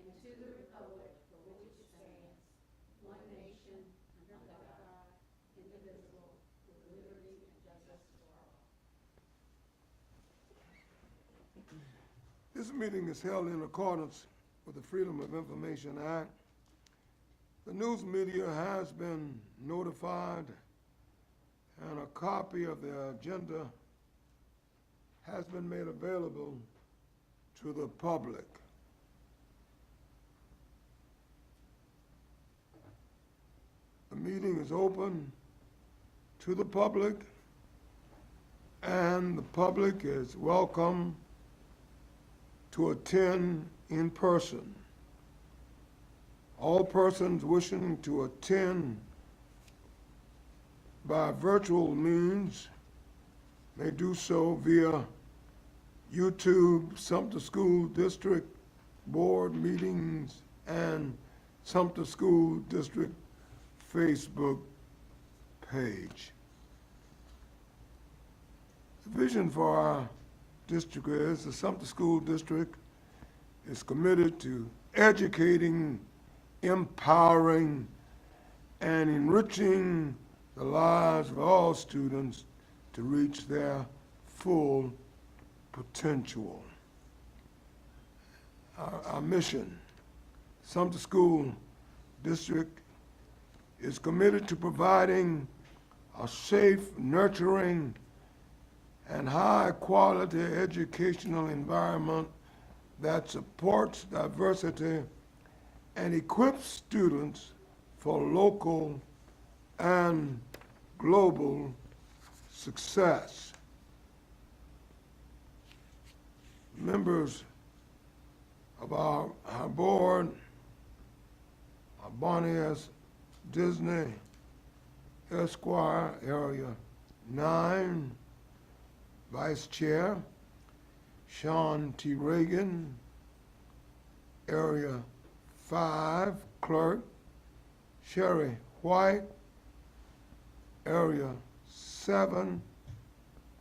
and to the republic for which it stands, one nation, under God, indivisible, with liberty and justice for all. This meeting is held in accordance with the Freedom of Information Act. The news media has been notified, and a copy of the agenda has been made available to the public. The meeting is open to the public, and the public is welcome to attend in person. All persons wishing to attend by virtual means may do so via YouTube, Sumter School District Board meetings, and Sumter School District Facebook page. The vision for our district is the Sumter School District is committed to educating, empowering, and enriching the lives of all students to reach their full potential. Our mission, Sumter School District is committed to providing a safe, nurturing, and high-quality educational environment that supports diversity and equips students for local and global success. Members of our board are Bonnie S. Disney, Esquire, Area 9, Vice Chair, Sean T. Reagan, Area 5, Clerk, Sherry White, Area 7,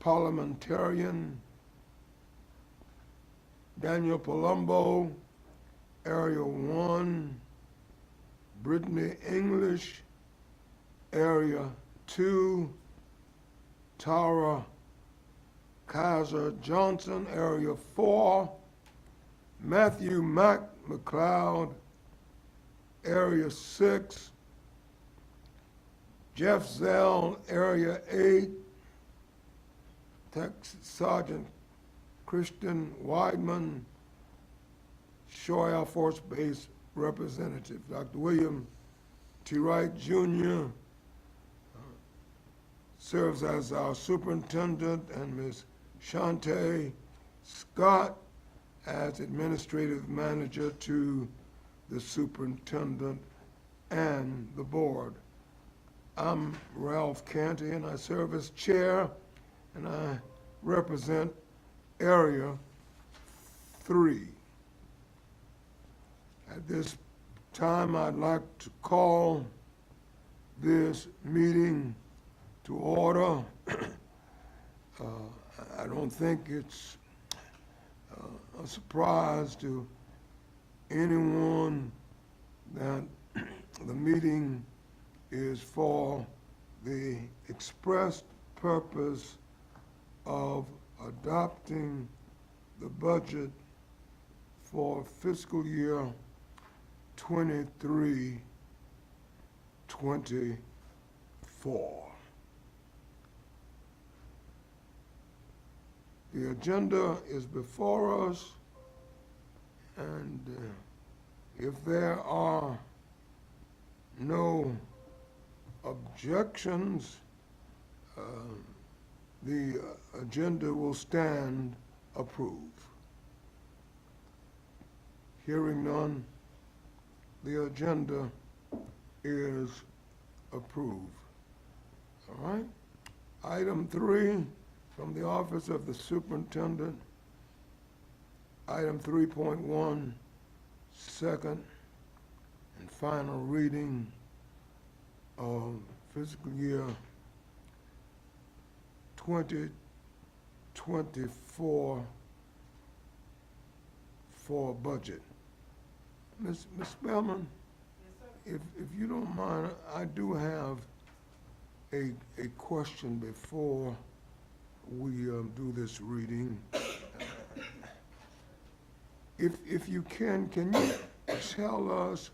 Parliamentarian, Daniel Palumbo, Area 1, Brittany English, Area 2, Tara Kaiser Johnson, Area 4, Matthew Mack McLeod, Area 6, Jeff Zell, Area 8, Tech Sergeant Christian Weidman, Shore Air Force Base Representative, Dr. William T. Wright Jr. Serves as our superintendent, and Ms. Shantae Scott as administrative manager to the superintendent and the board. I'm Ralph Canty, and I serve as chair, and I represent Area 3. At this time, I'd like to call this meeting to order. I don't think it's a surprise to anyone that the meeting is for the expressed purpose of adopting the budget for fiscal year 23-24. The agenda is before us, and if there are no objections, the agenda will stand approved. Hearing none, the agenda is approved. All right? Item 3 from the Office of the Superintendent. Item 3.1, second and final reading of fiscal year 2024 for budget. Ms. Spellman, if you don't mind, I do have a question before we do this reading. If you can you tell us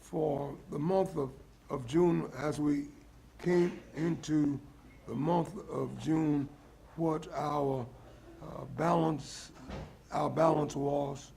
for the month of June, as we came into the month of June, what our balance was,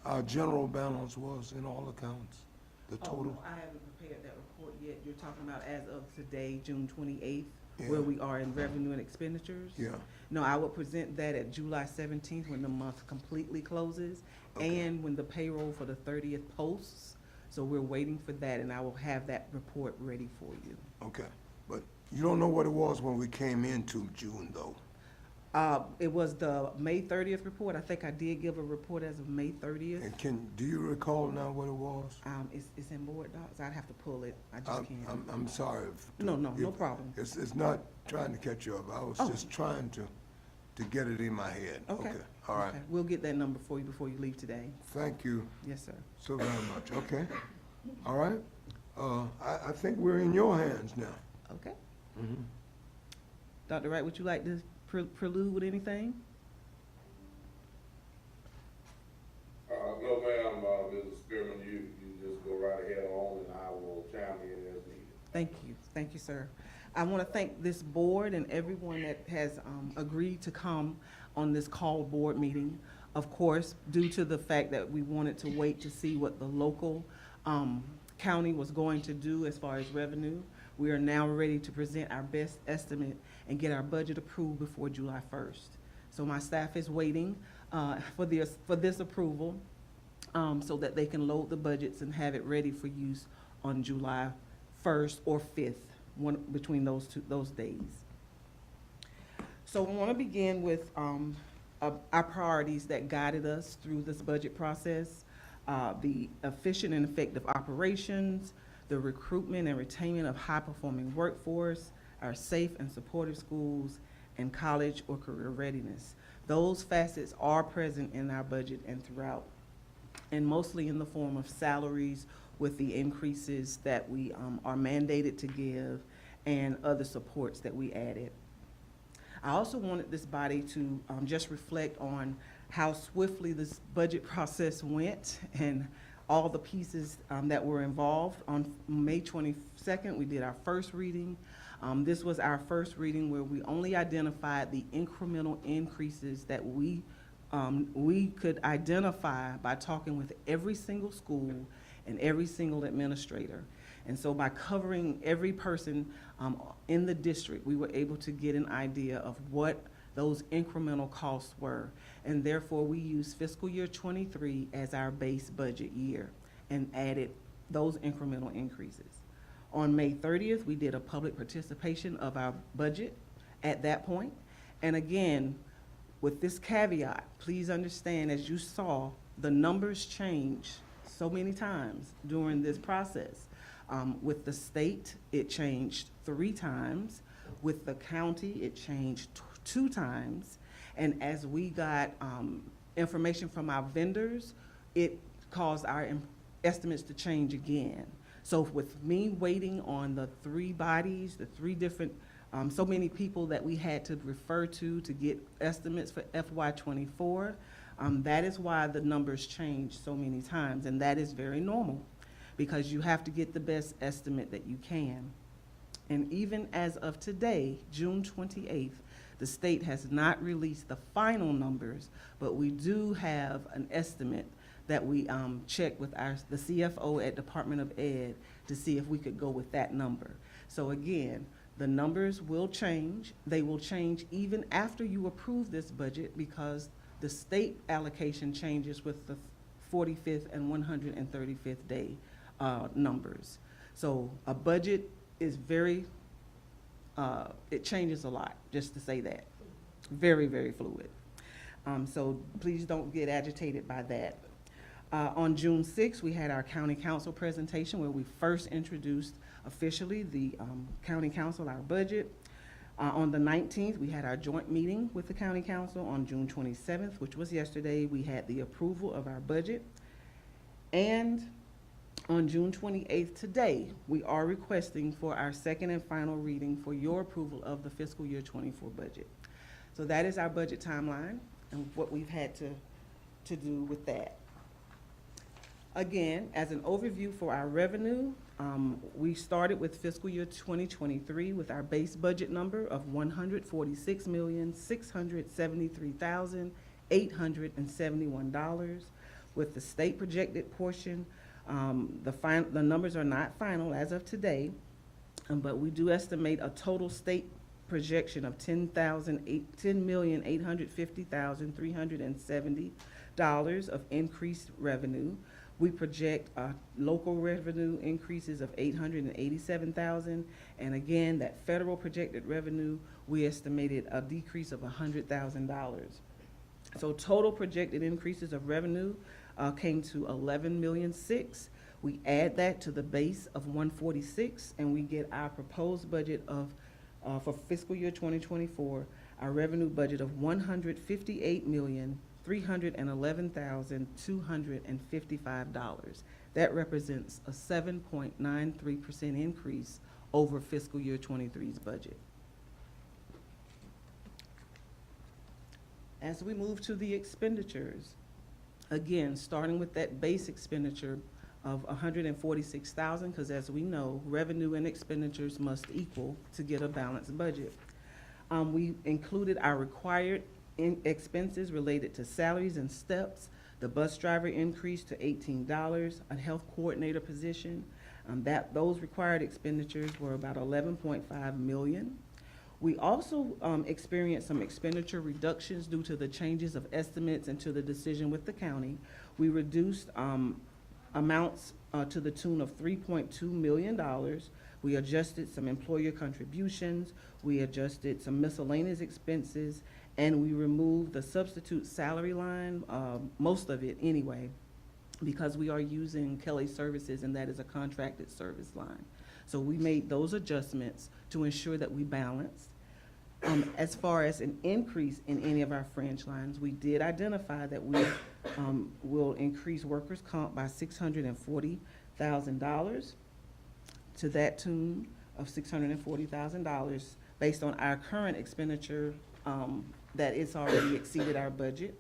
our general balance was in all accounts, the Oh, total? no, I haven't prepared that report yet. You're talking about as of today, June 28th, Yeah. where we are in revenue and expenditures? Yeah, No, I will present that at July 17th when the month completely closes Okay. and when the payroll for the 30th posts. So we're waiting for that, and I will have that report ready for you. okay. But you don't know what it was when we came into June, though? It was the May 30th report. I think I did give a report as of May 30th. And do you recall now what it was? It's in board docs. I'd have to pull it. I just I'm, can't. I'm sorry. No problem. It's not trying to catch you up. I was Oh. just trying to get it in my head. Okay. All right. Okay. We'll get that number for you before you leave today. Thank you Yes, sir. so very much. Okay. All right. I think we're in your hands now. Okay. Mhm. Dr. Wright, would you like to prelude with anything? No, ma'am, Mrs. Spearman, you just go right ahead on and I will chime in as needed. Thank you. Thank you, sir. I want to thank this board and everyone that has agreed to come on this called board meeting. Of course, due to the fact that we wanted to wait to see what the local county was going to do as far as revenue, we are now ready to present our best estimate and get our budget approved before July 1st. So my staff is waiting for this approval so that they can load the budgets and have it ready for use on July 1st or 5th, one between those days. So I want to begin with our priorities that guided us through this budget process, the efficient and effective operations, the recruitment and retainment of high-performing workforce, our safe and supportive schools, and college or career readiness. Those facets are present in our budget and throughout, and mostly in the form of salaries with the increases that we are mandated to give and other supports that we added. I also wanted this body to just reflect on how swiftly this budget process went and all the pieces that were involved. On May 22nd, we did our first reading. This was our first reading where we only identified the incremental increases that we could identify by talking with every single school and every single administrator. And so by covering every person in the district, we were able to get an idea of what those incremental costs were. And therefore, we used fiscal year '23 as our base budget year and added those incremental increases. On May 30th, we did a public participation of our budget at that point. And again, with this caveat, please understand, as you saw, the numbers changed so many times during this process. With the state, it changed 3 times. With the county, it changed 2 times. And as we got information from our vendors, it caused our estimates to change again. So with me waiting on the 3 bodies, the 3 different, so many people that we had to refer to get estimates for FY24, that is why the numbers changed so many times. And that is very normal because you have to get the best estimate that you can. And even as of today, June 28th, the state has not released the final numbers, but we do have an estimate that we checked with the CFO at Department of Ed to see if we could go with that number. So again, the numbers will change. They will change even after you approve this budget because the state allocation changes with the 45th and 135th day numbers. So a budget is it changes a lot, just to say that. Very, very fluid. So please don't get agitated by that. On June 6th, we had our county council presentation where we first introduced officially the county council, our budget. On the 19th, we had our joint meeting with the county council. On June 27th, which was yesterday, we had the approval of our budget. And on June 28th, today, we are requesting for our second and final reading for your approval of the fiscal year 24 budget. So that is our budget timeline and what we've had to do with that. Again, as an overview for our revenue, we started with fiscal year 2023 with our base budget number of $146,673,871. With the state projected portion, the numbers are not final as of today, but we do estimate a total state projection of $10,850,370 of increased revenue. We project local revenue increases of $887,000, and again, that federal projected revenue, we estimated a decrease of $100,000. So total projected increases of revenue came to $11,000,006. We add that to the base of 146, and we get our proposed budget of for fiscal year 2024, our revenue budget of $158,311,255. That represents a 7.93% increase over fiscal year 23's budget. As we move to the expenditures, again, starting with that base expenditure of $146,000, because as we know, revenue and expenditures must equal to get a balanced budget. We included our required expenses related to salaries and steps, the bus driver increase to $18, a health coordinator position. Those required expenditures were about $11.5 million. We also experienced some expenditure reductions due to the changes of estimates and to the decision with the county. We reduced amounts to the tune of $3.2 million. We adjusted some employer contributions, we adjusted some miscellaneous expenses, and we removed the substitute salary line, most of it anyway, because we are using Kelly Services, and that is a contracted service line. So we made those adjustments to ensure that we balanced. As far as an increase in any of our fringe lines, we did identify that we will increase workers' comp by $640,000 to that tune of $640,000 based on our current expenditure that it's already exceeded our budget.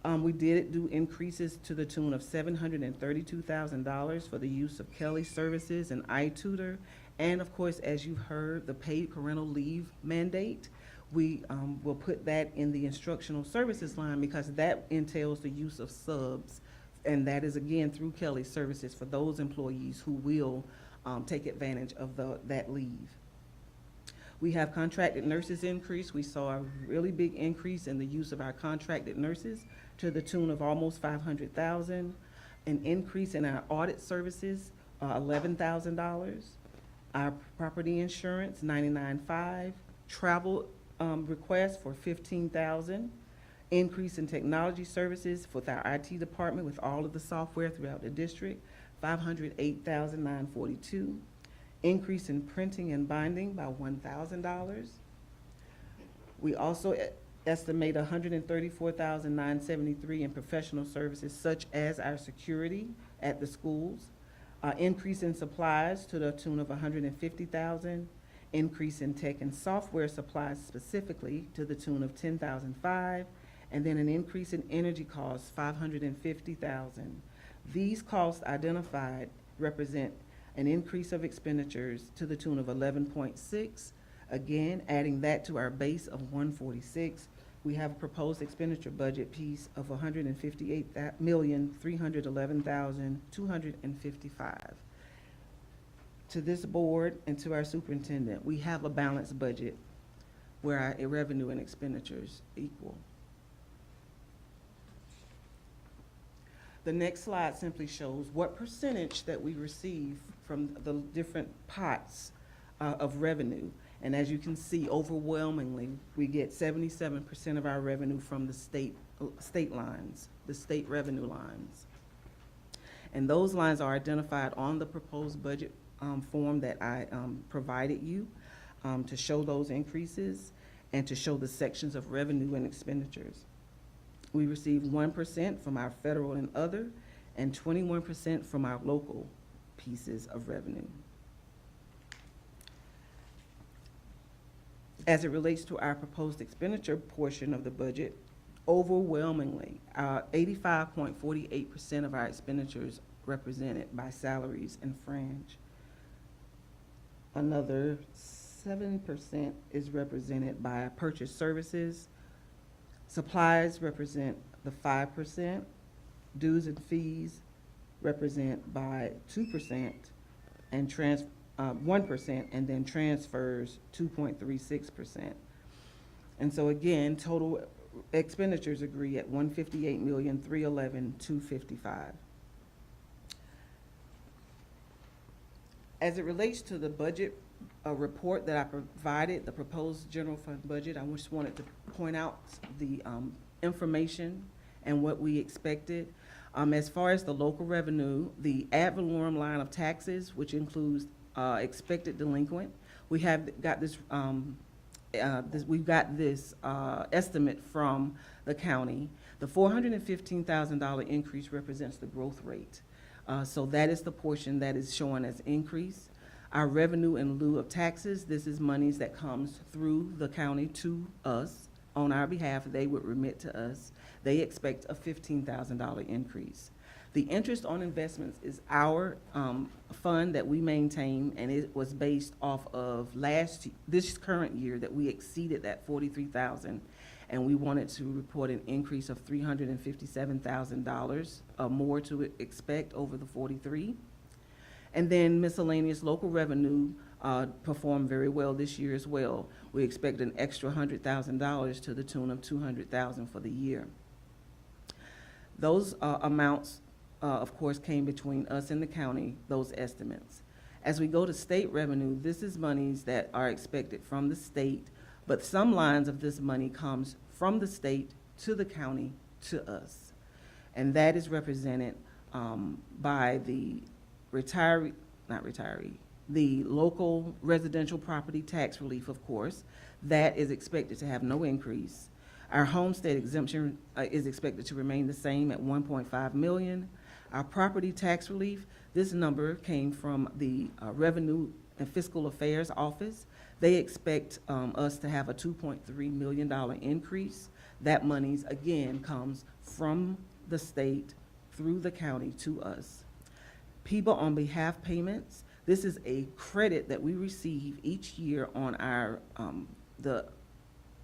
We did do increases to the tune of $732,000 for the use of Kelly Services and iTutor. And of course, as you heard, the paid parental leave mandate, we will put that in the instructional services line because that entails the use of subs. And that is again through Kelly Services for those employees who will take advantage of that leave. We have contracted nurses increase. We saw a really big increase in the use of our contracted nurses to the tune of almost $500,000. An increase in our audit services, $11,000. Our property insurance, $99,500. Travel requests for $15,000. Increase in technology services with our IT department with all of the software throughout the district, $508,942. Increase in printing and binding by $1,000. We also estimate $134,973 in professional services such as our security at the schools. Increase in supplies to the tune of $150,000. Increase in tech and software supplies specifically to the tune of $10,500. And then an increase in energy costs, $550,000. These costs identified represent an increase of expenditures to the tune of 11.6. Again, adding that to our base of 146, we have a proposed expenditure budget piece of $158,311,255. To this board and to our superintendent, we have a balanced budget where our revenue and expenditures equal. The next slide simply shows what percentage that we receive from the different pots of revenue. And as you can see, overwhelmingly, we get 77% of our revenue from the state lines, the state revenue lines. And those lines are identified on the proposed budget form that I provided you. to show those increases and to show the sections of revenue and expenditures. We received 1% from our federal and other, and 21% from our local pieces of revenue. As it relates to our proposed expenditure portion of the budget, overwhelmingly, 85.48% of our expenditures represented by salaries and fringe. Another 7% is represented by purchase services. Supplies represent the 5%. Dues and fees represent by 2% and 1%, and then transfers 2.36%. And so again, total expenditures agree at $158,311,255. As it relates to the budget report that I provided, the proposed general fund budget, I just wanted to point out the information and what we expected. As far as the local revenue, the ad valorem line of taxes, which includes expected delinquent, we have got this, estimate from the county. The $415,000 increase represents the growth rate. So that is the portion that is showing as increase. Our revenue in lieu of taxes, this is monies that comes through the county to us on our behalf. They would remit to us. They expect a $15,000 increase. The interest on investments is our fund that we maintain, and it was based off of this current year that we exceeded that $43,000, and we wanted to report an increase of $357,000 more to expect over the 43. And then miscellaneous local revenue performed very well this year as well. We expect an extra $100,000 to the tune of $200,000 for the year. Those amounts, of course, came between us and the county, those estimates. As we go to state revenue, this is monies that are expected from the state, but some lines of this money comes from the state to the county to us. And that is represented by the the local residential property tax relief, of course. That is expected to have no increase. Our homestead exemption is expected to remain the same at $1.5 million. Our property tax relief, this number came from the Revenue and Fiscal Affairs Office. They expect us to have a $2.3 million increase. That money, again, comes from the state through the county to us. People on behalf payments, this is a credit that we receive each year on our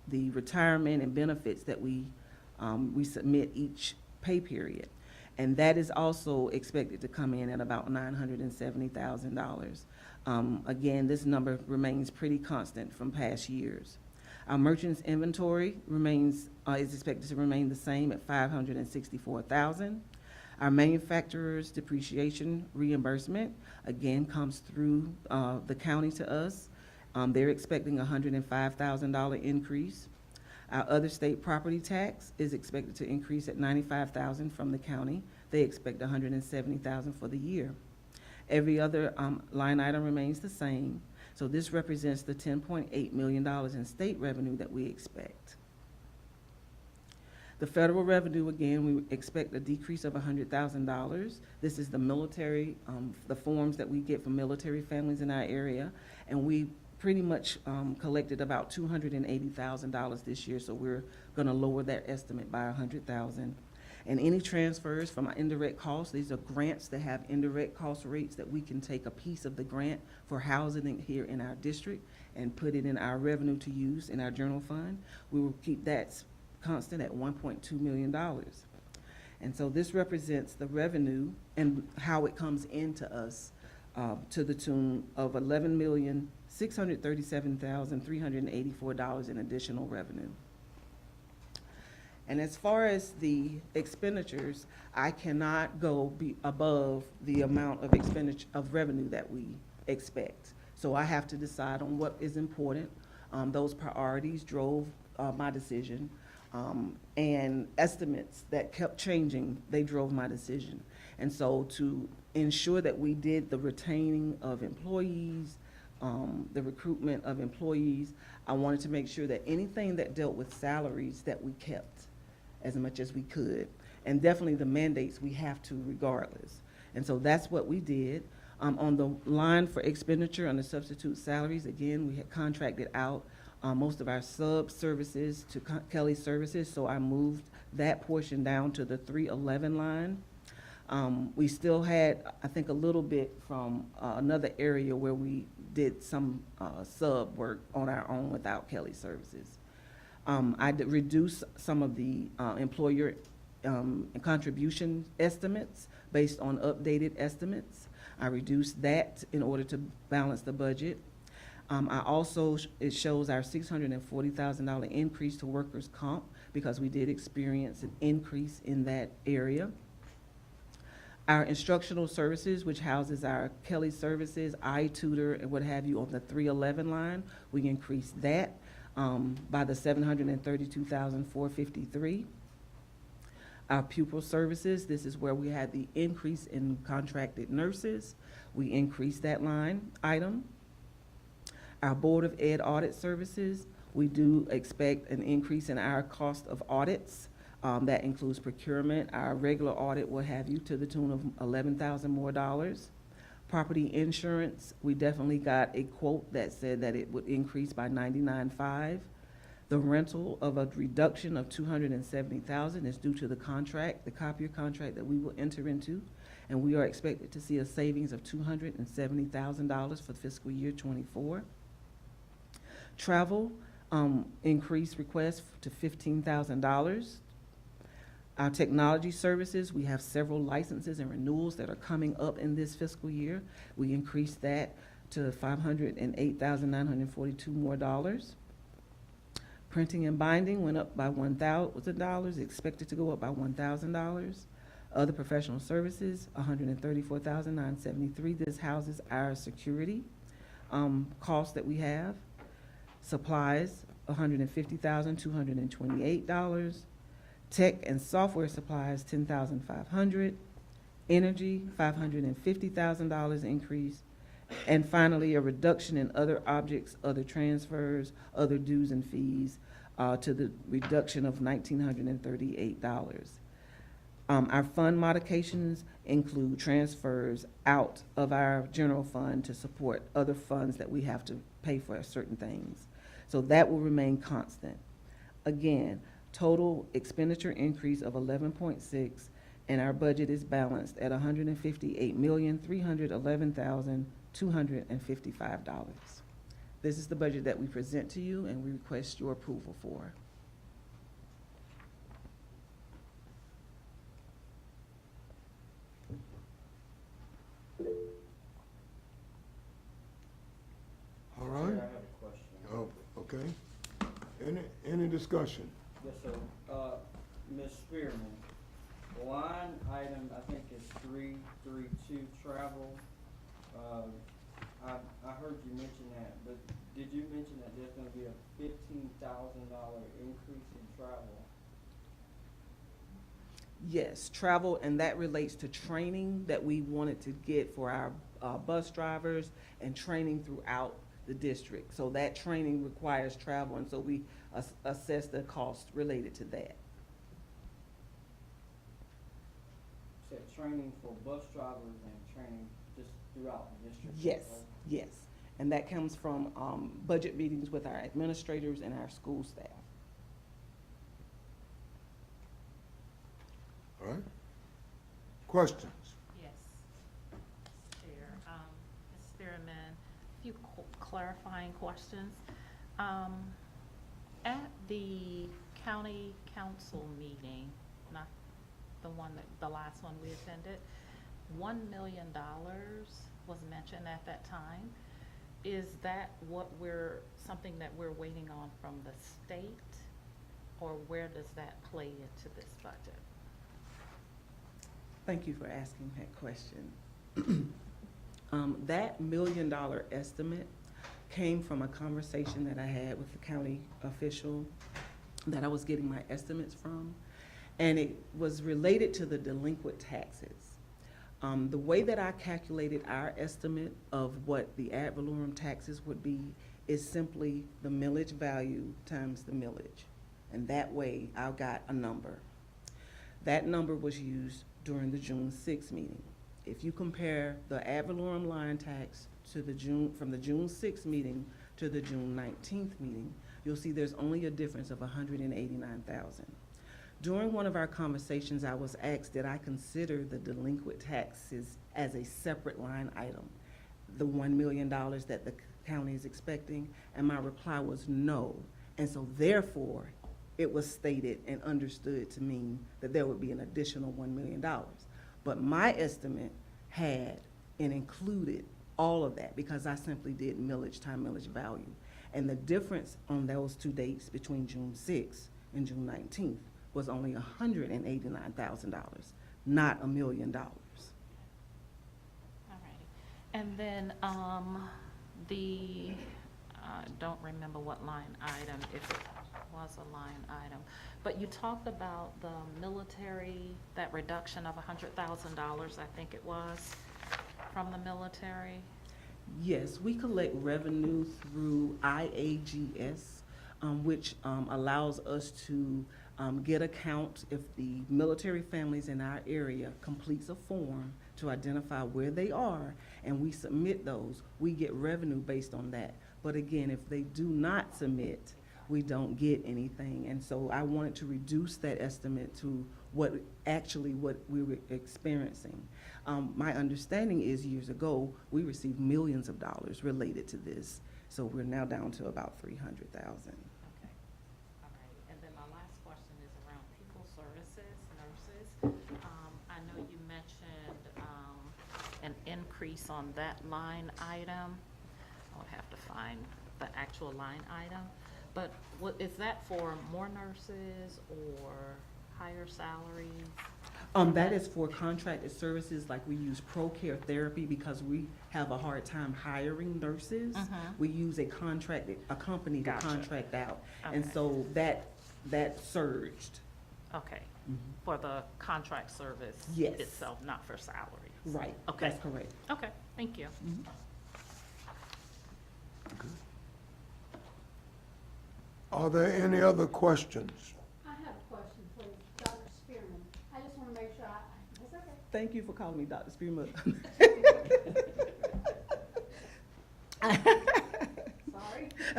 the retirement and benefits that we submit each pay period. And that is also expected to come in at about $970,000. Again, this number remains pretty constant from past years. Our merchants inventory is expected to remain the same at $564,000. Our manufacturers depreciation reimbursement, again, comes through the county to us. They're expecting a $105,000 increase. Our other state property tax is expected to increase at $95,000 from the county. They expect $170,000 for the year. Every other line item remains the same. So this represents the $10.8 million in state revenue that we expect. The federal revenue, again, we expect a decrease of $100,000. This is the military, the forms that we get from military families in our area, and we pretty much collected about $280,000 this year, so we're going to lower that estimate by $100,000. And any transfers from our indirect costs, these are grants that have indirect cost rates that we can take a piece of the grant for housing it here in our district and put it in our revenue to use in our general fund. We will keep that constant at $1.2 million. And so this represents the revenue and how it comes into us to the tune of $11,637,384 in additional revenue. And as far as the expenditures, I cannot go above the amount of expenditure of revenue that we expect. So I have to decide on what is important. Those priorities drove my decision. And estimates that kept changing, they drove my decision. And so to ensure that we did the retaining of employees, the recruitment of employees. I wanted to make sure that anything that dealt with salaries that we kept as much as we could. And definitely the mandates we have to regardless. And so that's what we did. On the line for expenditure on the substitute salaries, again, we had contracted out most of our sub-services to Kelly Services, so I moved that portion down to the 311 line. We still had, I think, a little bit from another area where we did some sub work on our own without Kelly Services. I did reduce some of the employer contribution estimates based on updated estimates. I reduced that in order to balance the budget. I also, it shows our $640,000 increase to workers' comp because we did experience an increase in that area. Our instructional services, which houses our Kelly Services, iTutor, and what have you on the 311 line, we increased that by the $732,453. Our pupil services, this is where we had the increase in contracted nurses. We increased that line item. Our Board of Ed audit services, we do expect an increase in our cost of audits. That includes procurement, our regular audit, what have you, to the tune of $11,000 more. Property insurance, we definitely got a quote that said that it would increase by $99,500. The rental of a reduction of $270,000 is due to the contract, the copier contract that we will enter into, and we are expected to see a savings of $270,000 for fiscal year '24. Travel, increased request to $15,000. Our technology services, we have several licenses and renewals that are coming up in this fiscal year. We increased that to $508,942 more. Printing and binding went up by $1,000, expected to go up by $1,000. Other professional services, $134,973. This houses our security costs that we have. Supplies, $150,228. Tech and software supplies, $10,500. Energy, $550,000 increase. And finally, a reduction in other objects, other transfers, other dues and fees to the reduction of $1,938. Our fund modifications include transfers out of our general fund to support other funds that we have to pay for certain things. So that will remain constant. Again, total expenditure increase of 11.6, and our budget is balanced at $158,311,255. This is the budget that we present to you and we request your approval for. All right? Chair, I have a question. Oh, okay. Any discussion? Yes, sir. Ms. Spearman, line item, I think is 332, travel. I heard you mention that, but did you mention that there's gonna be a $15,000 increase in travel? Yes, travel, and that relates to training that we wanted to get for our bus drivers and training throughout the district. So that training requires travel, and so we assess the cost related to that. Said training for bus drivers and training just throughout the district? Yes, right? yes. And that comes from budget meetings with our administrators and our school staff. All right? Questions? Yes, Chair. Ms. Spearman, a few clarifying questions. At the county council meeting, not the last one we attended, $1 million was mentioned at that time. Is that something that we're waiting on from the state, or where does that play into this budget? Thank you for asking that question. That $1 million estimate came from a conversation that I had with the county official that I was getting my estimates from, and it was related to the delinquent taxes. The way that I calculated our estimate of what the ad valorem taxes would be is simply the millage value times the millage. And that way, I got a number. That number was used during the June 6th meeting. If you compare the ad valorem line tax to from the June 6th meeting to the June 19th meeting, you'll see there's only a difference of $189,000. During one of our conversations, I was asked, did I consider the delinquent taxes as a separate line item, the $1 million that the county is expecting? And my reply was no. And so therefore, it was stated and understood to mean that there would be an additional $1 million. But my estimate had and included all of that because I simply did millage time millage value. And the difference on those two dates between June 6th and June 19th was only $189,000, not $1 million. All right. And then, I don't remember what line item, if it was a line item, but you talked about the military, that reduction of $100,000, I think it was, from the military. Yes, we collect revenue through IAGS, which allows us to get accounts if the military families in our area completes a form to identify where they are, and we submit those. We get revenue based on that. But again, if they do not submit, we don't get anything. And so I wanted to reduce that estimate to what we were experiencing. My understanding is years ago, we received millions of dollars related to this. So we're now down to about 300,000. Okay. All right. And then my last question is around people services, nurses. I know you mentioned, an increase on that line item. I would have to find the actual line item. But is that for more nurses or higher salaries? That is for contracted services, like we use ProCare Therapy because we have a hard time hiring nurses. We use a company to Gotcha. contract out. And Okay. so that surged. Okay, for the contract service Yes. itself, not for salaries? Right, Okay. that's correct. Okay, thank you. Are there any other questions? I have a question, please, Dr. Spearman. I just want to make sure it's okay. Thank you for calling me Dr. Spearman. Sorry. I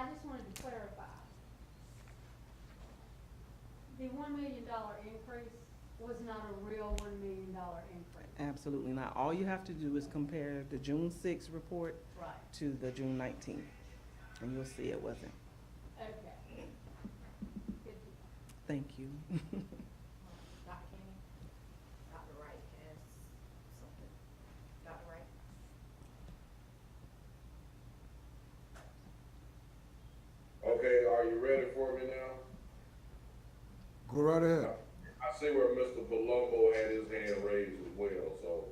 just wanted to clarify. The $1 million increase was not a real $1 million increase. Absolutely not. All you have to do is compare the June 6th report Right. to the June 19th, and you'll see it wasn't. Okay. Good. Thank you. Dr. Kenny, Dr. Wright has something. Dr. Wright? Okay, are you ready for me now? Go right ahead. I see where Mr. Palumbo had his hand raised as well, so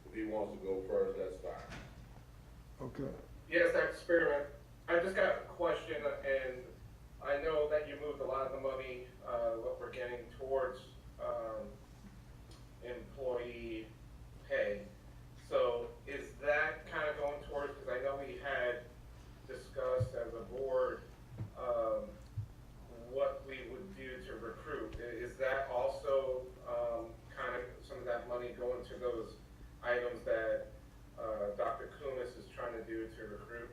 if he wants to go first, that's fine. Okay. Yes, Dr. Spearman. I just got a question, and I know that you moved a lot of the money, what we're getting towards employee pay. So is that kind of going towards, because I know we had discussed as a board what we would do to recruit. Is that also kind of some of that money going to those items that Dr. Kunis is trying to do to recruit?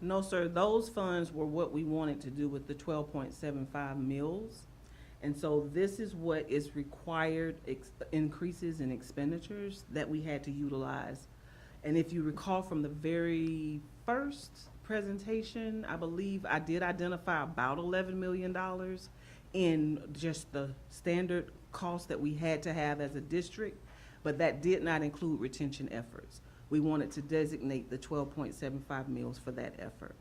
No, sir, those funds were what we wanted to do with the 12.75 mills. And so this is what is required increases in expenditures that we had to utilize. And if you recall from the very first presentation, I believe I did identify about $11 million in just the standard cost that we had to have as a district, but that did not include retention efforts. We wanted to designate the 12.75 mills for that effort.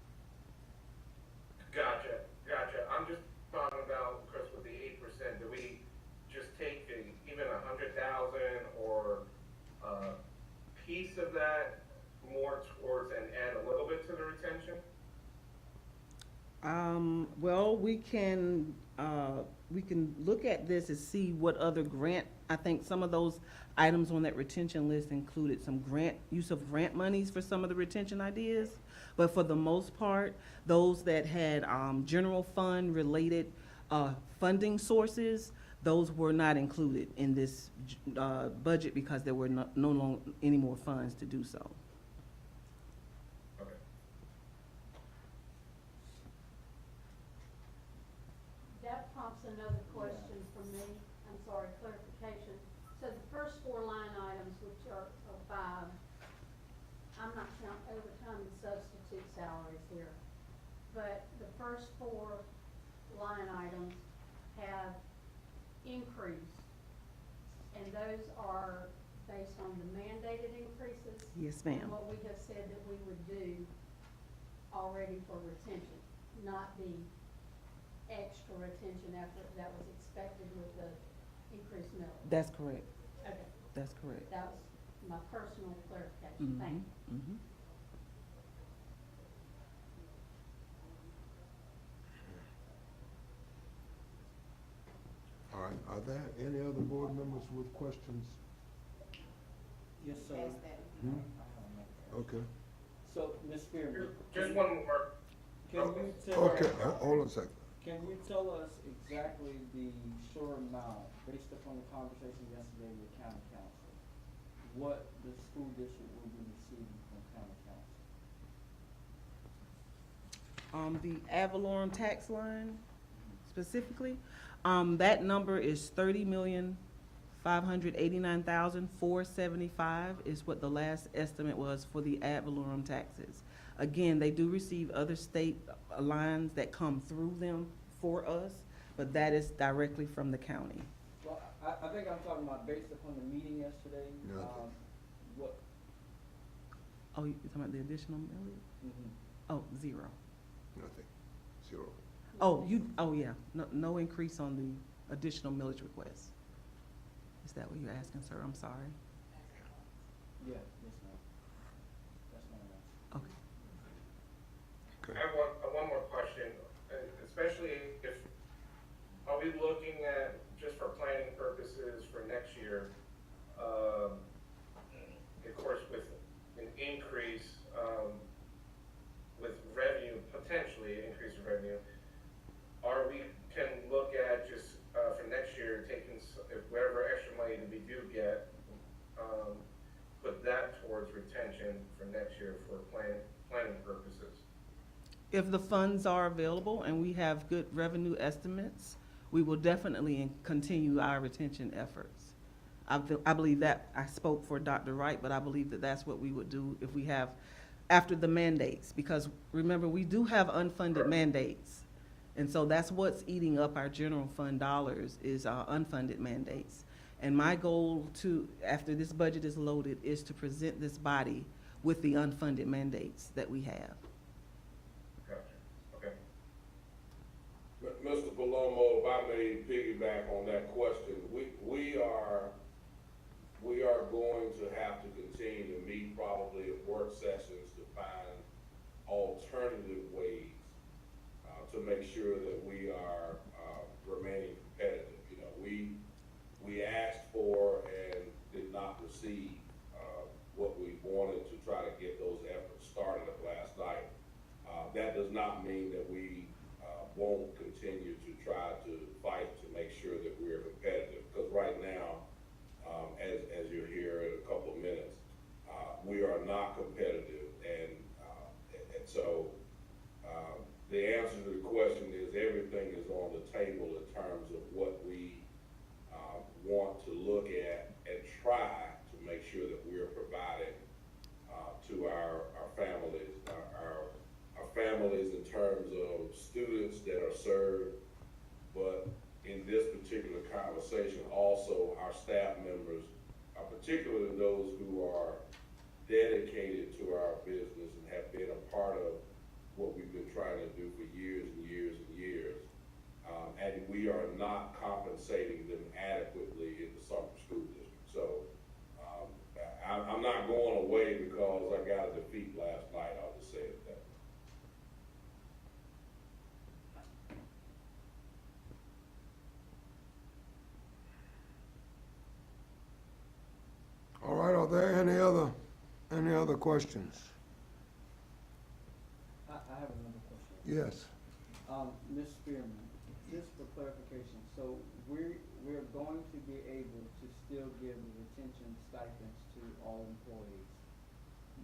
Gotcha. I'm just talking about, Chris, with the 8%, do we just take even 100,000 or a piece of that more towards and add a little bit to the retention? Well, we can we can look at this and see what other grant, I think some of those items on that retention list included some use of grant monies for some of the retention ideas. But for the most part, those that had, general fund related, funding sources, those were not included in this, budget because there were no longer any more funds to do so. Okay. That prompts another question from me, I'm sorry, clarification. So the first four line items, which are five, I'm not counting overtime and substitute salaries here, but the first four line items have increased, and those are based on the mandated increases? Yes, And ma'am. what we have said that we would do already for retention, not the extra retention effort that was expected with the increased millage. That's correct. Okay, That's correct. that was my personal clarification, thank you. Mhm. All right, are there any other board members with questions? Yes, sir. Ask that. Hmm? Okay, So, Ms. Spearman. Just one more, Can you tell? okay, hold on a second. Can you tell us exactly the short amount, based upon the conversation yesterday with county council, what the school district will be receiving from county council? The ad valorem tax line specifically, that number is 30,589,475 is what the last estimate was for the ad valorem taxes. Again, they do receive other state lines that come through them for us, but that is directly from the county. Well, I think I'm talking about based upon the meeting yesterday, Yeah. what, Oh, you talking about the additional millage? mhm. Oh, zero. Nothing, zero. Oh, yeah, no increase on the additional millage request. Is that what you're asking, sir? I'm sorry. Yeah, yes, ma'am. That's my answer. Okay. Okay. I have one more question, especially if, are we looking at, just for planning purposes for next year, of course, with an increase, with revenue, potentially an increase in revenue, can look at just, for next year, taking, if whatever extra money that we do get, put that towards retention for next year for planning purposes? If the funds are available and we have good revenue estimates, we will definitely continue our retention efforts. I believe that, I spoke for Dr. Wright, but I believe that that's what we would do if we have, after the mandates, because remember, we do have unfunded mandates. And so that's what's eating up our general fund dollars is our unfunded mandates. And my goal to, after this budget is loaded, is to present this body with the unfunded mandates that we have. Gotcha, okay. Mr. Palomo, if I may piggyback on that question, we are going to have to continue to meet probably at work sessions to find alternative ways to make sure that we are remaining competitive. You know, we asked for and did not receive what we wanted to try to get those efforts started up last night. That does not mean that we won't continue to try to fight to make sure that we're competitive, because right now, as you'll hear in a couple of minutes, we are not competitive, and so the answer to the question is everything is on the table in terms of what we want to look at and try to make sure that we're providing to our families, our families in terms of students that are served, but in this particular conversation, also our staff members, particularly those who are dedicated to our business and have been a part of what we've been trying to do for years and years and years. And we are not compensating them adequately in the Sumter School District. So I'm not going away because I got a defeat last night, I'll just say it that way. Any other questions? I have another question. Yes. Ms. Spearman, just for clarification, so we're going to be able to still give the retention stipends to all employees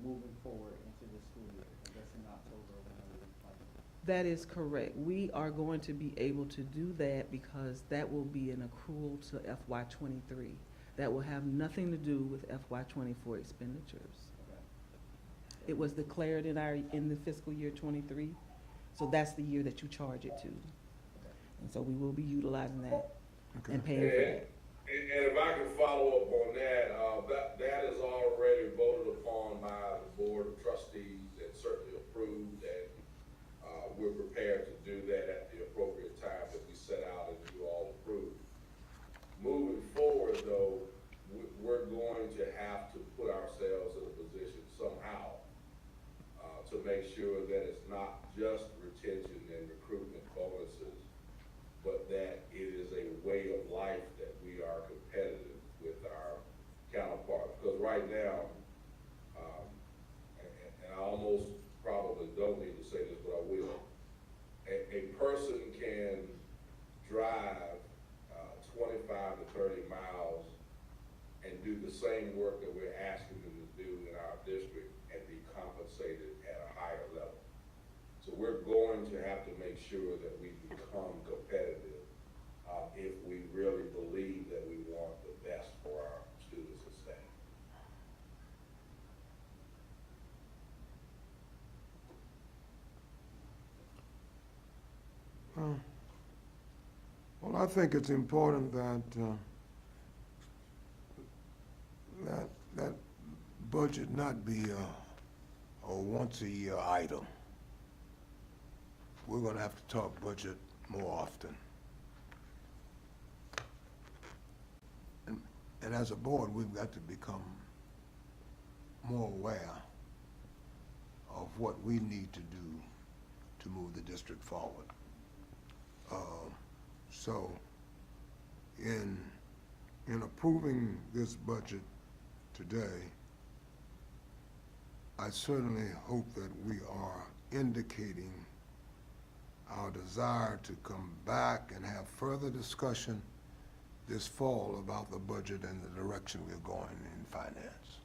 moving forward into the school year, I guess in October whenever we plan. That is correct. We are going to be able to do that because that will be an accrual to FY '23. That will have nothing to do with FY '24 expenditures. Okay. It was declared in the fiscal year '23, so that's the year that you charge it to. And so we will be utilizing that Okay. and paying for that. And if I can follow up on that, that is already voted upon by the Board of Trustees and certainly approved, and we're prepared to do that at the appropriate time that we set out and you all approve. Moving forward, though, we're going to have to put ourselves in a position somehow to make sure that it's not just retention and recruitment bonuses, but that it is a way of life that we are competitive with our counterparts. Because right now, and I almost probably don't need to say this, but I will, a person can drive 25 to 30 miles and do the same work that we're asking them to do in our district and be compensated at a higher level. So we're going to have to make sure that we become competitive if we really believe that we want the best for our students and staff. Well, I think it's important that, that budget not be a once-a-year item. We're gonna have to talk budget more often. And as a board, we've got to become more aware of what we need to do to move the district forward. So, in approving this budget today, I certainly hope that we are indicating our desire to come back and have further discussion this fall about the budget and the direction we're going in finance.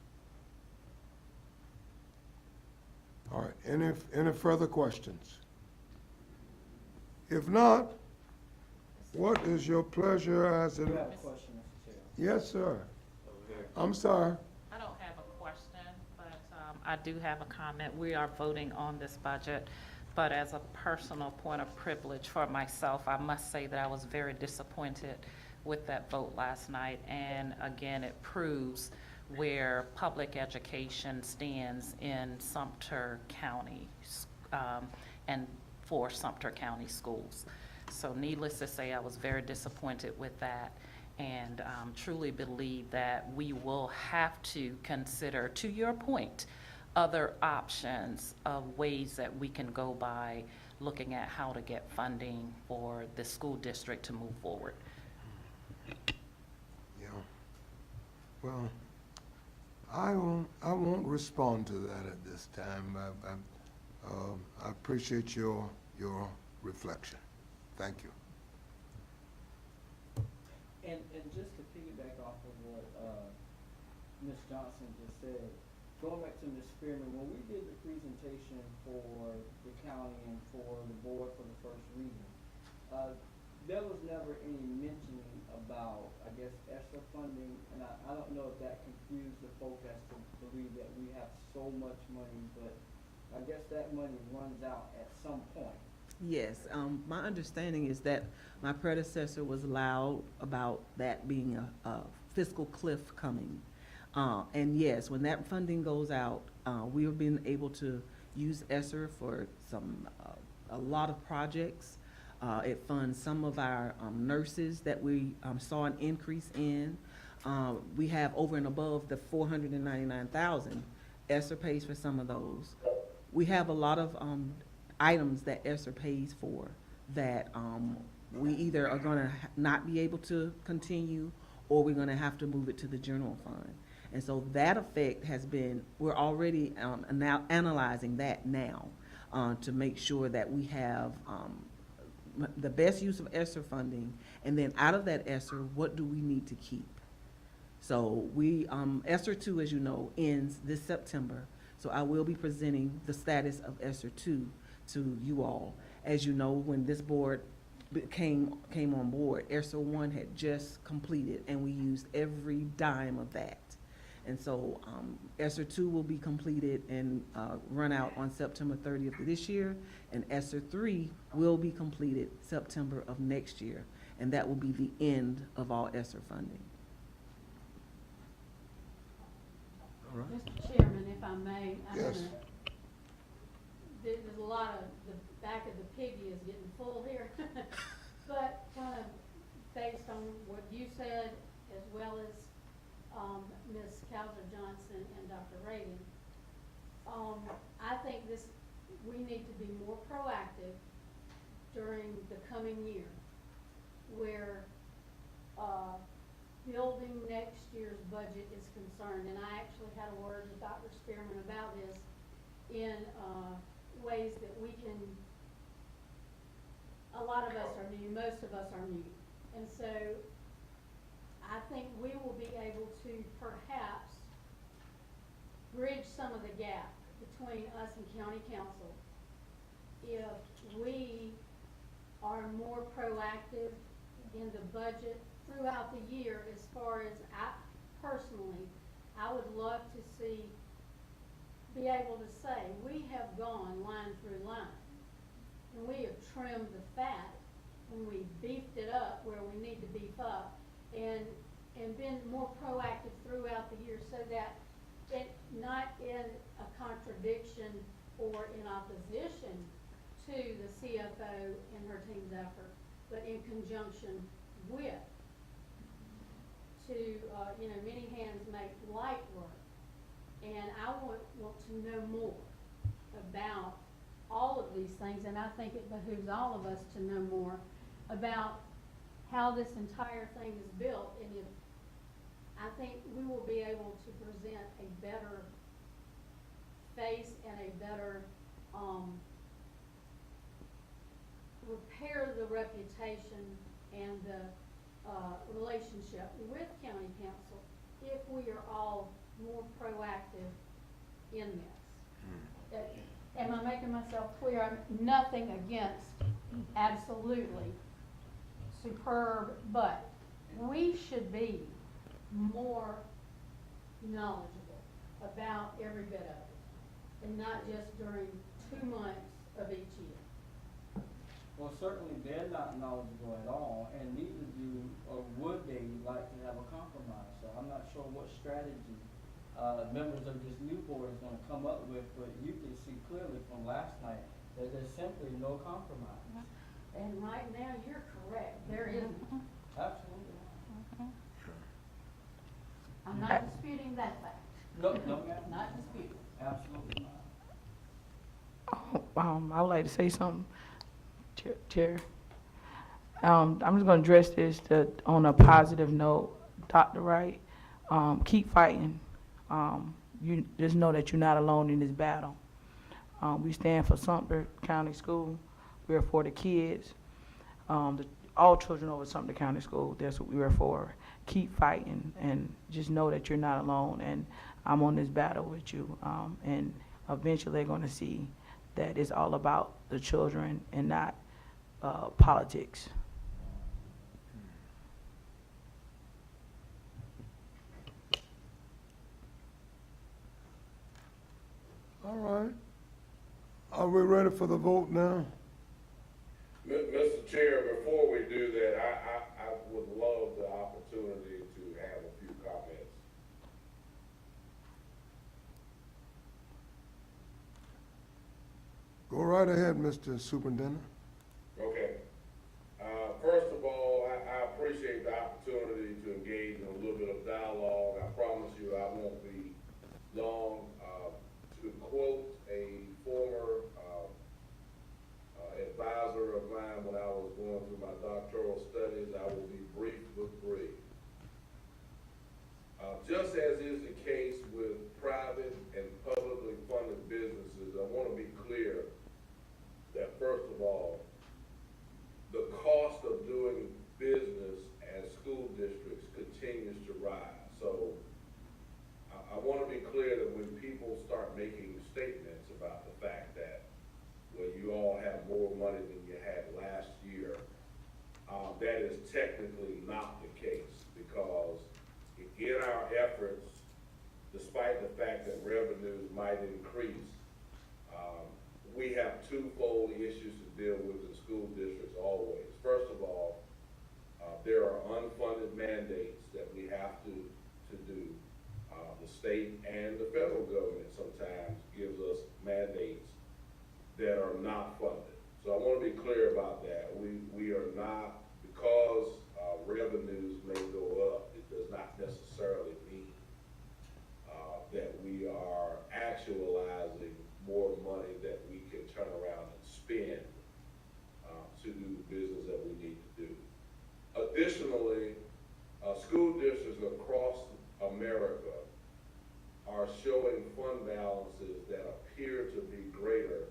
All right, any further questions? If not, what is your pleasure as You an... have a question, Mr. Chair. Yes, sir. I'm sorry. I don't have a question, but I do have a comment. We are voting on this budget, but as a personal point of privilege for myself, I must say that I was very disappointed with that vote last night. And again, it proves where public education stands in Sumter County and for Sumter County schools. So needless to say, I was very disappointed with that, and truly believe that we will have to consider, to your point, other options of ways that we can go by looking at how to get funding for the school district to move forward. Yeah. Well, I won't respond to that at this time. I appreciate your reflection. Thank you. And just to piggyback off of what Ms. Johnson just said, going back to Ms. Spearman, when we did the presentation for the county and for the board for the first reading, there was never any mentioning about, I guess, ESSER funding, and I don't know if that confused the folks as to believe that we have so much money, but I guess that money runs out at some point. Yes, my understanding is that my predecessor was loud about that being a fiscal cliff coming. And yes, when that funding goes out, we have been able to use ESSER for a lot of projects. It funds some of our nurses that we saw an increase in. We have over and above the $499,000. ESSER pays for some of those. We have a lot of items that ESSER pays for that we either are going to not be able to continue, or we're going to have to move it to the general fund. And so that effect has been, we're already now analyzing that now to make sure that we have the best use of ESSER funding, and then out of that ESSER, what do we need to keep? So we, ESSER 2, as you know, ends this September. So I will be presenting the status of ESSER 2 to you all. As you know, when this board came on board, ESSER 1 had just completed, and we used every dime of that. And so ESSER 2 will be completed and run out on September 30th of this year, and ESSER 3 will be completed September of next year, and that will be the end of all ESSER funding. All right. Mr. Chairman, if I may, Yes. There's a lot of, the back of the piggy is getting full here. But kind of based on what you said, as well as Ms. Cowser-Johnson and Dr. Reagan, I think we need to be more proactive during the coming year, where building next year's budget is concerned. And I actually had a word with Dr. Spearman about this in ways that we can, a lot of us are new, most of us are new. And so I think we will be able to perhaps bridge some of the gap between us and county council if we are more proactive in the budget throughout the year. As far as I personally, I would love to be able to say, we have gone line through line, and we have trimmed the fat, and we beefed it up where we need to beef up, and been more proactive throughout the year, so that it not in a contradiction or in opposition to the CFO and her team's effort, but in conjunction with, to many hands make light work. And I want to know more about all of these things, and I think it behooves all of us to know more about how this entire thing is built. And if I think we will be able to present a better face and a better repair the reputation and the relationship with county council if we are all more proactive in this. Am I making myself clear? I'm nothing against absolutely superb, but we should be more knowledgeable about every bit of it, and not just during 2 months of each year. Well, certainly they're not knowledgeable at all, and neither do, or would they like to have a compromise. So I'm not sure what strategy members of this new board is going to come up with, but you can see clearly from last night that there's simply no compromise. And right now, you're correct, there isn't. Absolutely. I'm not disputing that fact, No, ma'am. not disputing. Absolutely not. I would like to say something, Chair. I'm just going to address this on a positive note. Dr. Wright, keep fighting. You just know that you're not alone in this battle. We stand for Sumter County School. We're for the kids, all children over Sumter County School. That's what we are for. Keep fighting, and just know that you're not alone. And I'm on this battle with you. And eventually, they're going to see that it's all about the children and not politics. All right. Are we ready for the vote now? Mr. Chair, before we do that, I would love the opportunity to have a few comments. Go right ahead, Mr. Superintendent. Okay. First of all, I appreciate the opportunity to engage in a little bit of dialogue. I promise you I won't be long. To quote a former advisor of mine when I was going through my doctoral studies, I will be brief but brief. Just as is the revenues might increase. We have twofold issues to deal with in school districts always. First of all, there are unfunded mandates that we have to do. The state and the federal government sometimes gives us mandates that are not funded. So I want to be clear about that. We are not, because revenues may go up, it does not necessarily mean that we are actualizing more money that we can turn around and spend to do the business that we need to do. Additionally, school districts across America are showing fund balances that appear to be greater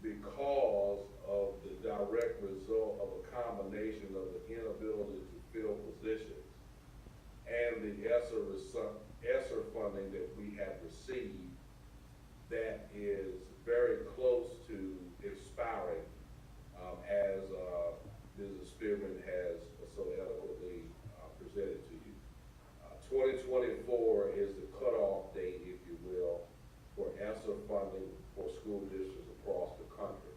because of the direct result of a combination of the inability to fill positions and the ESSER funding that we have received that is very close to expiring, as Mrs. Spearman has so eloquently presented to you. 2024 is the cutoff date, if you will, for ESSER funding for school districts across the country.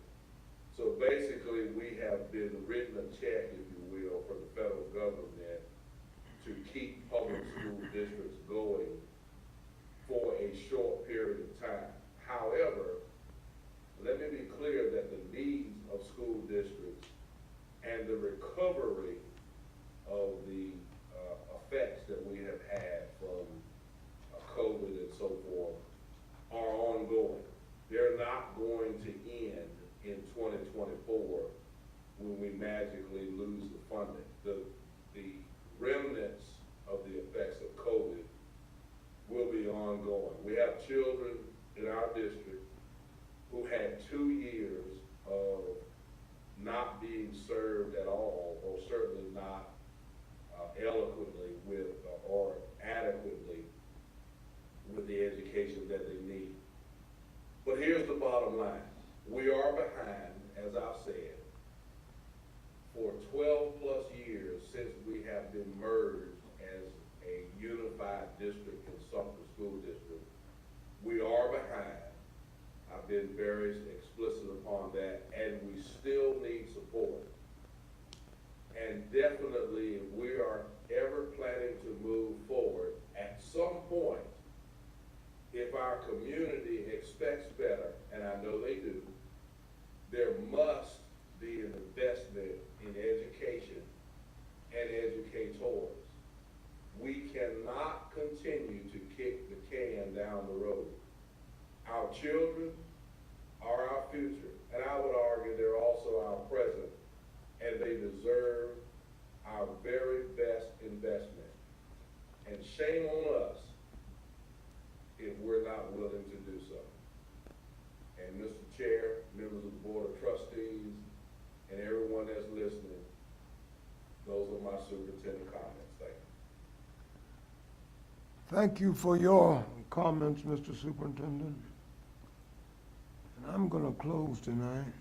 So basically, we have been written a check, if you will, from the federal government to keep public school districts going for a short period of time. However, let me be clear that the needs of school districts and the recovery of the effects that we have had from COVID and so forth are ongoing. They're not going to end in 2024 when we magically lose the funding. The remnants of the effects of COVID will be ongoing. We have children in our district who had 2 years of not being served at all, or certainly not eloquently with or adequately with the education that they need. But here's the bottom line. We are behind, as I've said, for 12 plus years since we have been merged as a unified district in Sumter School District. We are behind. I've been very explicit upon that, and we still need support. And definitely, if we are ever planning to move forward, at some point, if our community expects better, and I know they do, there must be an investment in education and educators. We cannot continue to kick the can down the road. Our children are our future, and I would argue they're also our present, and they deserve our very best investment. And shame on us if we're not willing to do so. And Mr. Chair, members of the Board of Trustees, and everyone that's listening, those are my superintendent comments. Thank you. Thank you for your comments, Mr. Superintendent. And I'm going to close tonight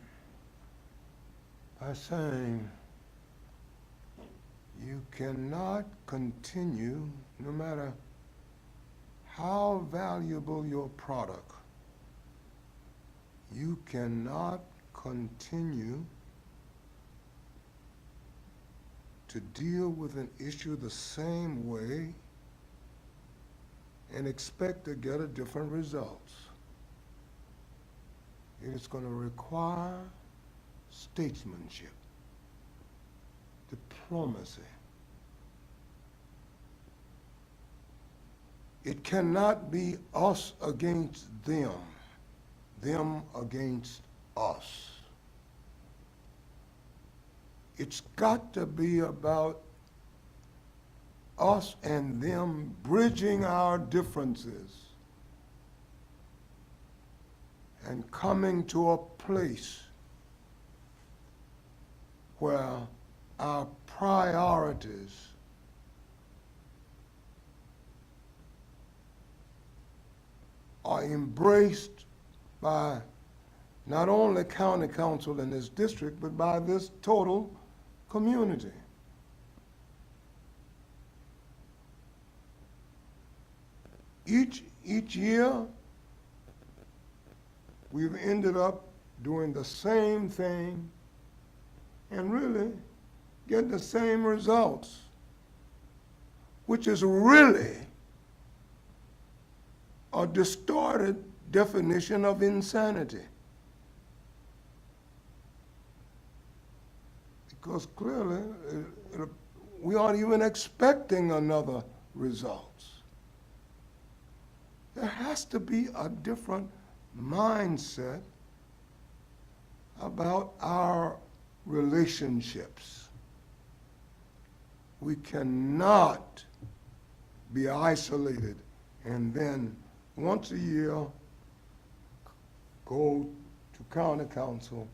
by saying you cannot continue, no matter how valuable your product, you cannot continue to deal with an issue the same way and expect to get a different results. It is going to require statesmanship, diplomacy. It cannot be us against them against us. It's got to be about us and them bridging our differences and coming to a place where our priorities are embraced by not only county council in this district, but by this total community. Each year, we've ended up doing the same thing and really getting the same results, which is really a distorted definition of insanity. Because clearly, we aren't even expecting another results. There has to be a different mindset about our relationships. We cannot be isolated and then once a year go to county council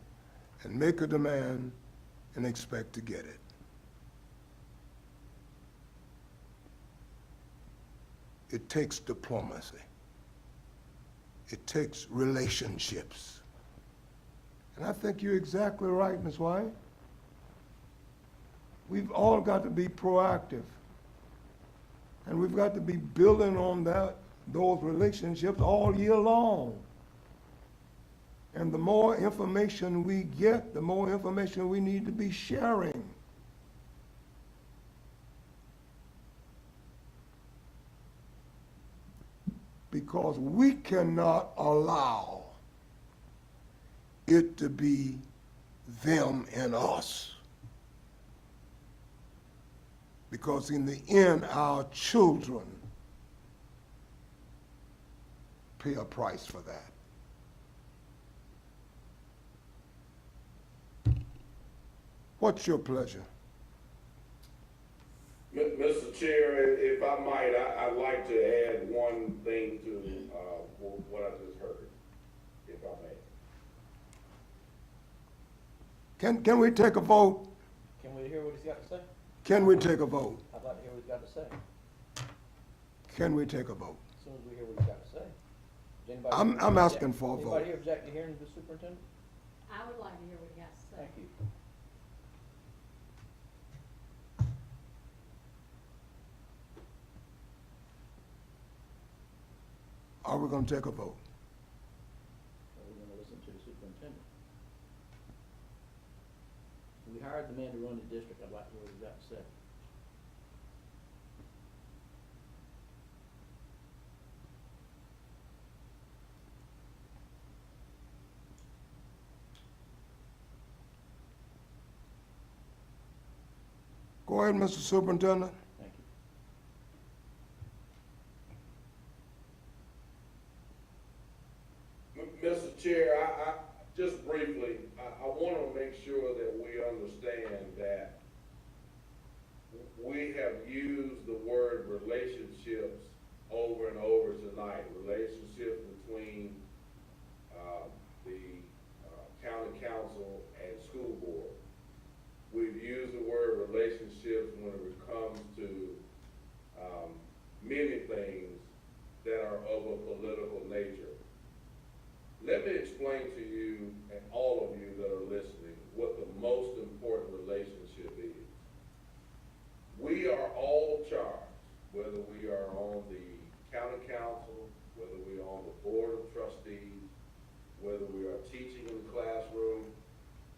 and make a demand and expect to get it. It takes diplomacy. It takes relationships. And I think you're exactly right, Ms. White. We've all got to be proactive. And we've got to be building on those relationships all year long. And the more information we get, the more information we need to be sharing. Because we cannot allow it to be them and us. Because in the end, our children pay a price for that. What's your pleasure? Mr. Chair, if I might, I'd like to add one thing to what I just heard, if I may. Can we take a vote? Can we hear what he's got to say? Can we take a vote? I'd like to hear what he's got to say, Can we take a vote? as soon as we hear what he's got to say. Is anybody- I'm asking for a vote. Anybody here object to hearing the superintendent? I would like to hear what he has to say. Thank you. Are we gonna take a vote? Are we gonna listen to the superintendent? We hired the man to run the district. I'd like to hear what he's got to say. Go ahead, Mr. Superintendent. Thank you. Mr. Chair, I just briefly, I want to make sure that we understand that we have used the word relationships over and over tonight. Relationships between the county council and school board. We've used the word relationships when it comes to many things that are of a political nature. Let me explain to you and all of you that are listening what the most important relationship is. We are all charged, whether we are on the county council, whether we are on the board of trustees, whether we are teaching in the classroom,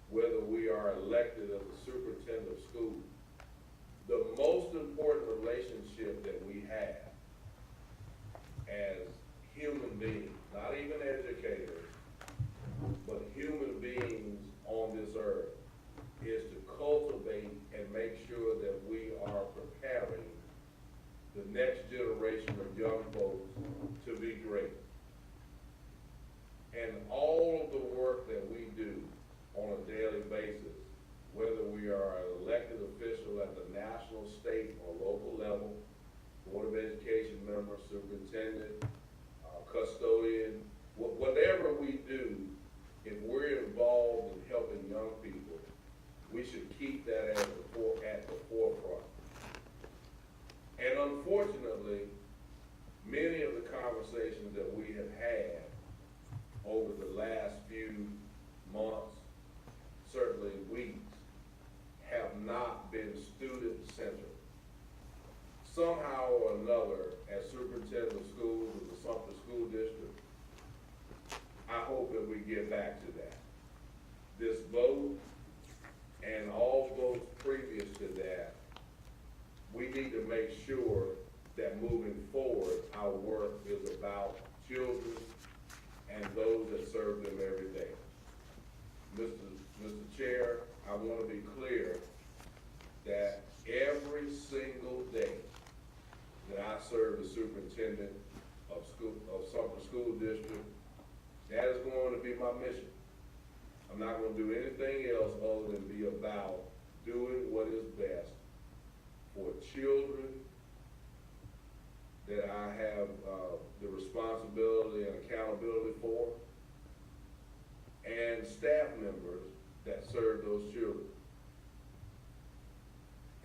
whether we are elected as the superintendent of schools. The most important relationship that we have as human beings, not even educators, but human beings on this earth, is to cultivate and make sure that we are preparing the next generation of young folks to be great. And all of the work that we do on a daily basis, whether we are an elected official at the national, state, or local level, Board of Education member, superintendent, custodian, whatever we do, if we're involved in helping young people, we should keep that at the forefront. And unfortunately, many of the conversations that we have had over the children, and those that serve them every day. Mr. Chair, I want to be clear that every single day that I serve as superintendent of Sumter School District, that is going to be my mission. I'm not going to do anything else other than be about doing what is best for children that I have the responsibility and accountability for, and staff members that serve those children.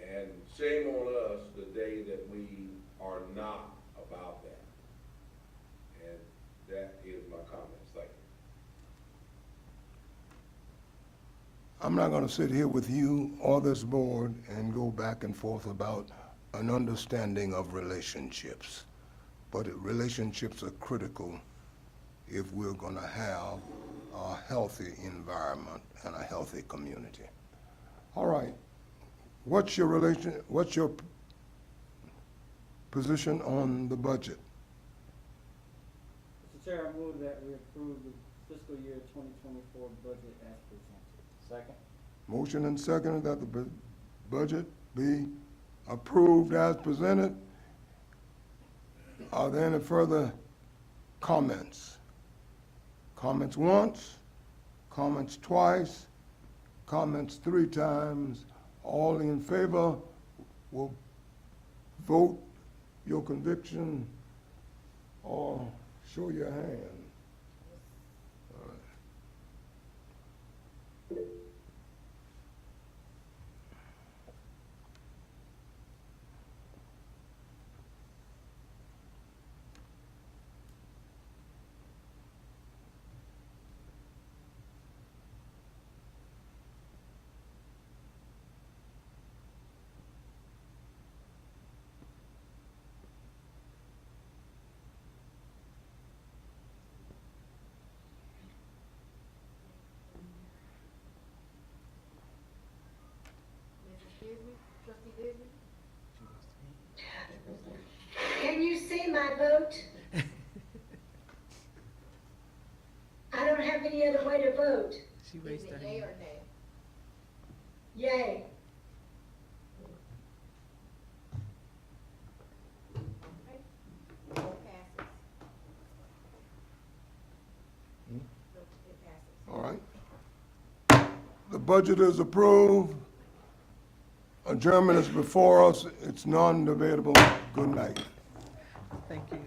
And shame on us the day that we are not about that. And that is my comments. Thank you. I'm not gonna sit here with you or this board and go back and forth about an understanding of relationships. But relationships are critical if we're gonna have a healthy environment and a healthy community. All right, what's your position on the budget? Mr. Chair, I move that we approve the fiscal year 2024 budget as presented. Second? Motion and second that the budget be approved as presented. Are there any further comments? Comments once, comments twice, comments 3 times. All in favor will vote your conviction or show your hand. All right. Mrs. Disney, trustee Disney? Can you see my vote? I don't have any other way to vote. She Is raised it her yea hand. or nay? Yay. Okay. Vote passes. Vote, it passes. All right. The budget is approved. Adjournment is before us. It's non-debatable. Good night. Thank you.